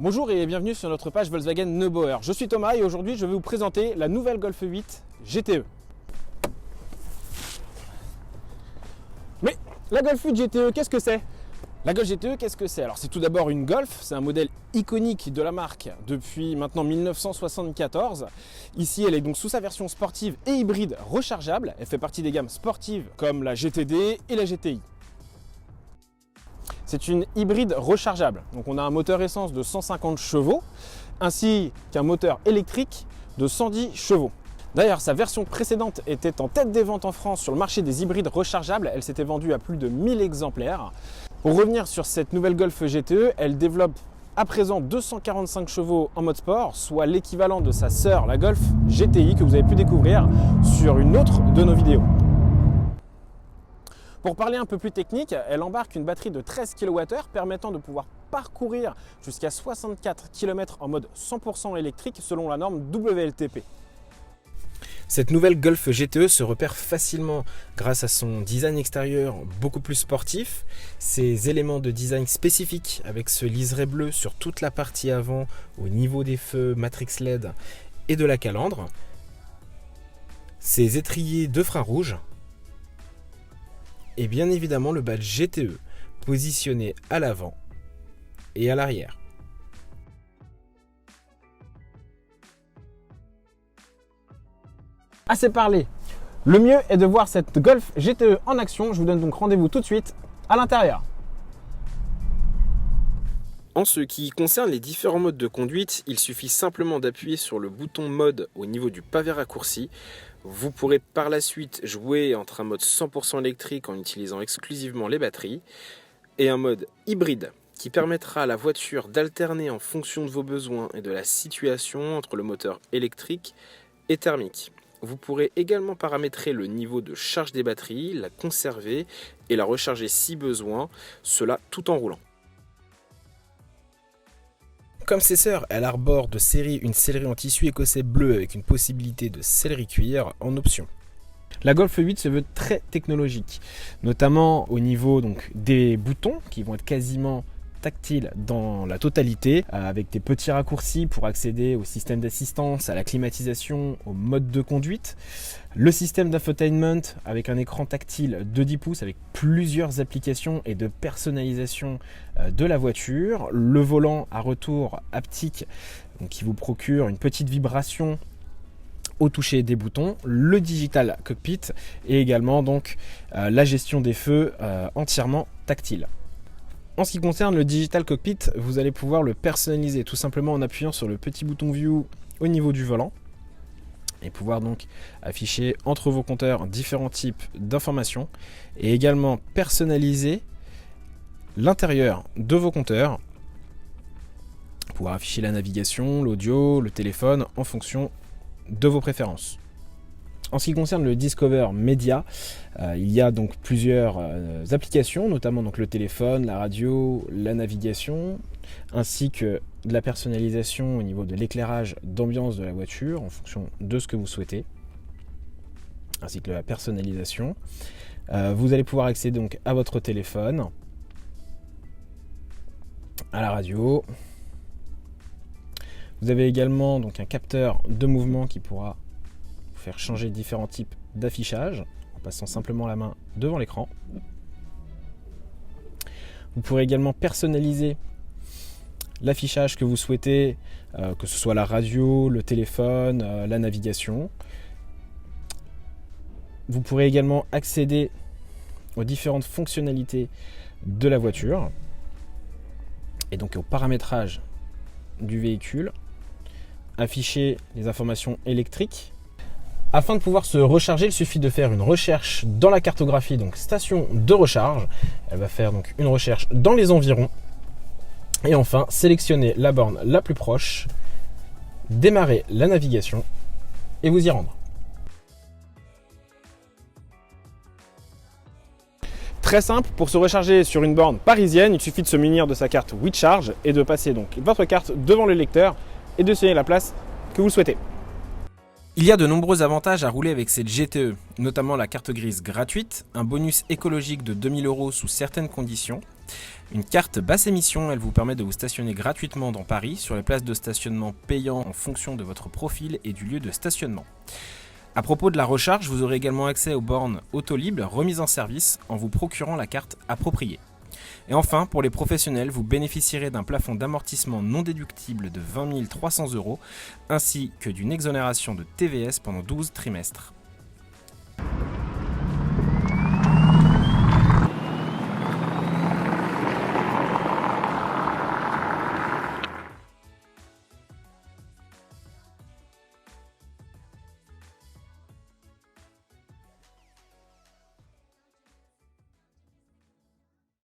Bonjour et bienvenue sur notre page Volkswagen Neubauer. Je suis Thomas et aujourd'hui je vais vous présenter la nouvelle Golf 8 GTE. Mais la Golf 8 GTE, qu'est-ce que c'est? La Golf GTE, qu'est-ce que c'est? Alors c'est tout d'abord une Golf, c'est un modèle iconique de la marque depuis maintenant 1974. Ici elle est donc sous sa version sportive et hybride rechargeable. Elle fait partie des gammes sportives comme la GTD et la GTI. C'est une hybride rechargeable, donc on a un moteur essence de 150 chevaux ainsi qu'un moteur électrique de 110 chevaux. D'ailleurs, sa version précédente était en tête des ventes en France sur le marché des hybrides rechargeables. Elle s'était vendue à plus de 1000 exemplaires. Pour revenir sur cette nouvelle Golf GTE, elle développe à présent 245 chevaux en mode sport, soit l'équivalent de sa sœur, la Golf GTI, que vous avez pu découvrir sur une autre de nos vidéos. Pour parler un peu plus technique, elle embarque une batterie de 13 kWh permettant de pouvoir parcourir jusqu'à 64 km en mode 100% électrique selon la norme WLTP. Cette nouvelle Golf GTE se repère facilement grâce à son design extérieur beaucoup plus sportif, ses éléments de design spécifiques avec ce liseré bleu sur toute la partie avant au niveau des feux Matrix LED et de la calandre, ses étriers de frein rouge, et bien évidemment le badge GTE positionné à l'avant et à l'arrière. Assez parlé, le mieux est de voir cette Golf GTE en action. Je vous donne donc rendez-vous tout de suite à l'intérieur. En ce qui concerne les différents modes de conduite, il suffit simplement d'appuyer sur le bouton mode au niveau du pavé raccourci. Vous pourrez par la suite jouer entre un mode 100% électrique en utilisant exclusivement les batteries et un mode hybride qui permettra à la voiture d'alterner en fonction de vos besoins et de la situation entre le moteur électrique et thermique. Vous pourrez également paramétrer le niveau de charge des batteries, la conserver et la recharger si besoin, cela tout en roulant. Comme ses sœurs, elle arbore de série une sellerie en tissu écossais bleu avec une possibilité de sellerie cuir en option. La Golf 8 se veut très technologique, notamment au niveau donc, des boutons qui vont être quasiment tactiles dans la totalité, avec des petits raccourcis pour accéder au système d'assistance, à la climatisation, au mode de conduite. Le système d'infotainment avec un écran tactile de 10 pouces avec plusieurs applications et de personnalisation de la voiture. Le volant à retour haptique donc, qui vous procure une petite vibration au toucher des boutons, le digital cockpit et également donc la gestion des feux entièrement tactile. En ce qui concerne le digital cockpit, vous allez pouvoir le personnaliser tout simplement en appuyant sur le petit bouton View au niveau du volant et pouvoir donc afficher entre vos compteurs différents types d'informations et également personnaliser l'intérieur de vos compteurs, pouvoir afficher la navigation, l'audio, le téléphone en fonction de vos préférences. En ce qui concerne le Discover Media, il y a donc plusieurs applications, notamment donc le téléphone, la radio, la navigation, ainsi que de la personnalisation au niveau de l'éclairage d'ambiance de la voiture en fonction de ce que vous souhaitez, ainsi que la personnalisation. Vous allez pouvoir accéder donc à votre téléphone, à la radio. Vous avez également donc un capteur de mouvement qui pourra faire changer différents types d'affichage en passant simplement la main devant l'écran. Vous pourrez également personnaliser l'affichage que vous souhaitez, que ce soit la radio, le téléphone, la navigation. Vous pourrez également accéder aux différentes fonctionnalités de la voiture et donc au paramétrage du véhicule, afficher les informations électriques. Afin de pouvoir se recharger, il suffit de faire une recherche dans la cartographie, donc station de recharge. Elle va faire donc une recherche dans les environs. Et enfin, sélectionner la borne la plus proche, démarrer la navigation et vous y rendre. Très simple, pour se recharger sur une borne parisienne, il suffit de se munir de sa carte WeCharge et de passer donc votre carte devant le lecteur et de sélectionner la place que vous souhaitez. Il y a de nombreux avantages à rouler avec cette GTE, notamment la carte grise gratuite, un bonus écologique de 2000 € sous certaines conditions, Une carte basse émission, elle vous permet de vous stationner gratuitement dans Paris sur les places de stationnement payant en fonction de votre profil et du lieu de stationnement. À propos de la recharge, vous aurez également accès aux bornes Autolib remises en service en vous procurant la carte appropriée. Et enfin, pour les professionnels, vous bénéficierez d'un plafond d'amortissement non déductible de 20 300 € ainsi que d'une exonération de TVS pendant 12 trimestres.